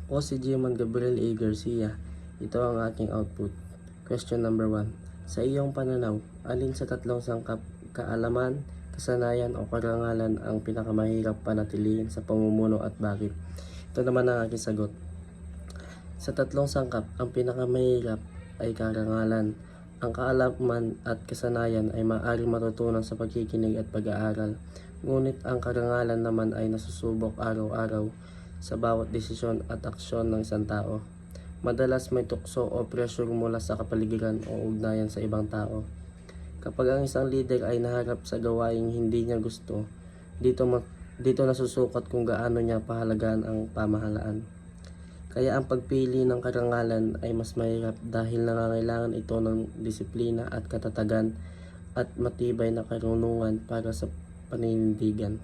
Ako si Jimon Gabriel A. Garcia. Ito ang aking output. Question number 1. Sa iyong pananaw, alin sa tatlong sangkap, kaalaman, kasanayan o karangalan ang pinakamahirap panatilihin sa pamumuno at bakit? Ito naman ang aking sagot. Sa tatlong sangkap, ang pinakamahirap ay karangalan. Ang kaalaman at kasanayan ay maaaring matutunan sa pagkikinig at pag-aaral. Ngunit ang karangalan naman ay nasusubok araw-araw sa bawat desisyon at aksyon ng isang tao. Madalas may tukso o pressure mula sa kapaligiran o ugnayan sa ibang tao. Kapag ang isang leader ay naharap sa gawaing hindi niya gusto, dito nasusukat kung gaano niya pahalagaan ang pamahalaan. Kaya ang pagpili ng karangalan ay mas mahirap dahil nangangailangan ito ng disiplina at katatagan at matibay na karunungan para sa paninindigan.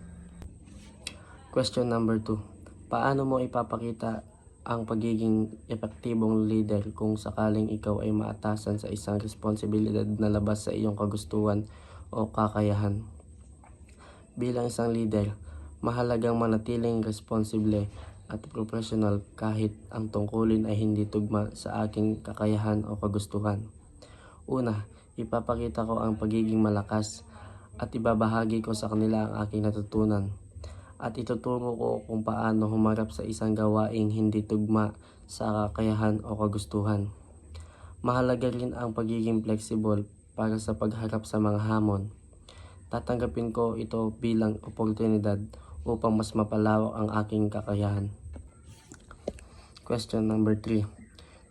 Question number 2. Paano mo ipapakita ang pagiging epektibong leader kung sakaling ikaw ay maatasan sa isang responsibilidad na labas sa iyong kagustuhan o kakayahan? Bilang isang leader, mahalagang manatiling responsible at professional kahit ang tungkulin ay hindi tugma sa aking kakayahan o kagustuhan. Una, ipapakita ko ang pagiging malakas at ibabahagi ko sa kanila ang aking natutunan. At ituturo ko kung paano humarap sa isang gawaing hindi tugma sa kakayahan o kagustuhan. Mahalaga rin ang pagiging flexible para sa pagharap sa mga hamon. Tatanggapin ko ito bilang oportunidad upang mas mapalawak ang aking kakayahan. Question number 3.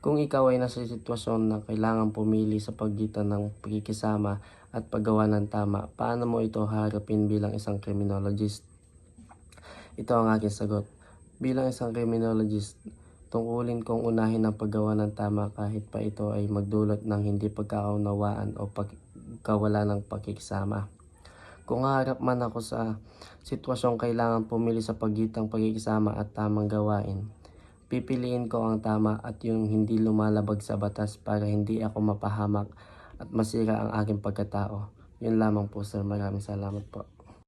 Kung ikaw ay nasa sitwasyon na kailangan pumili sa pagitan ng pakikisama at paggawa ng tama, paano mo ito harapin bilang isang criminologist? Ito ang aking sagot. Bilang isang criminologist, tungkulin kong unahin ang paggawa ng tama kahit pa ito ay magdulot ng hindi pagkakaunawaan o pagkawala ng pakikisama. Kung haharap man ako sa sitwasyong kailangan pumili sa pagitang pakikisama at tamang gawain, pipiliin ko ang tama at yung hindi lumalabag sa batas para hindi ako mapahamak at masira ang aking pagkatao. Yun lamang po sir, maraming salamat po.